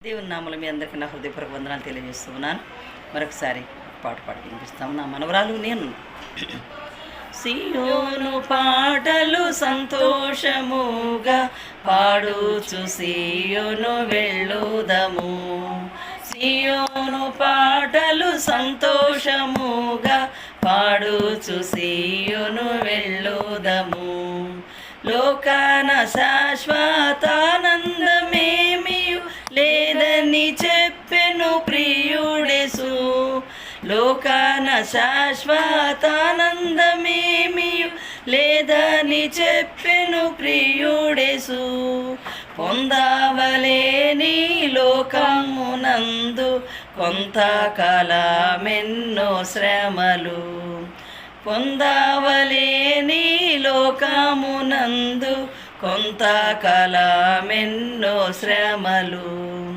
దేవుని నామములో మీ అందరికీ నా హృదయపూర్వక వందనాలు తెలియజేస్తున్నాను. మరొకసారి పాట పాడి వినిపిస్తాము. నా మనవరాలు నేను. సియోను పాటలు సంతోషముగా పాడుచు సియోను వెళ్ళుదము. సియోను పాటలు సంతోషముగా పాడుచు సియోను వెళ్ళుదము. లోకాన శాశ్వతానందమేమీ లేదని చెప్పెను ప్రియుడేసు. లోకాన శాశ్వతానందమేమీ లేదని చెప్పెను ప్రియుడేసు. పొందవలేని లోకమునందు కొంతకాలమెన్నో శ్రమలు. పొందవలేని లోకమునందు కొంతకాలమెన్నో శ్రమలు.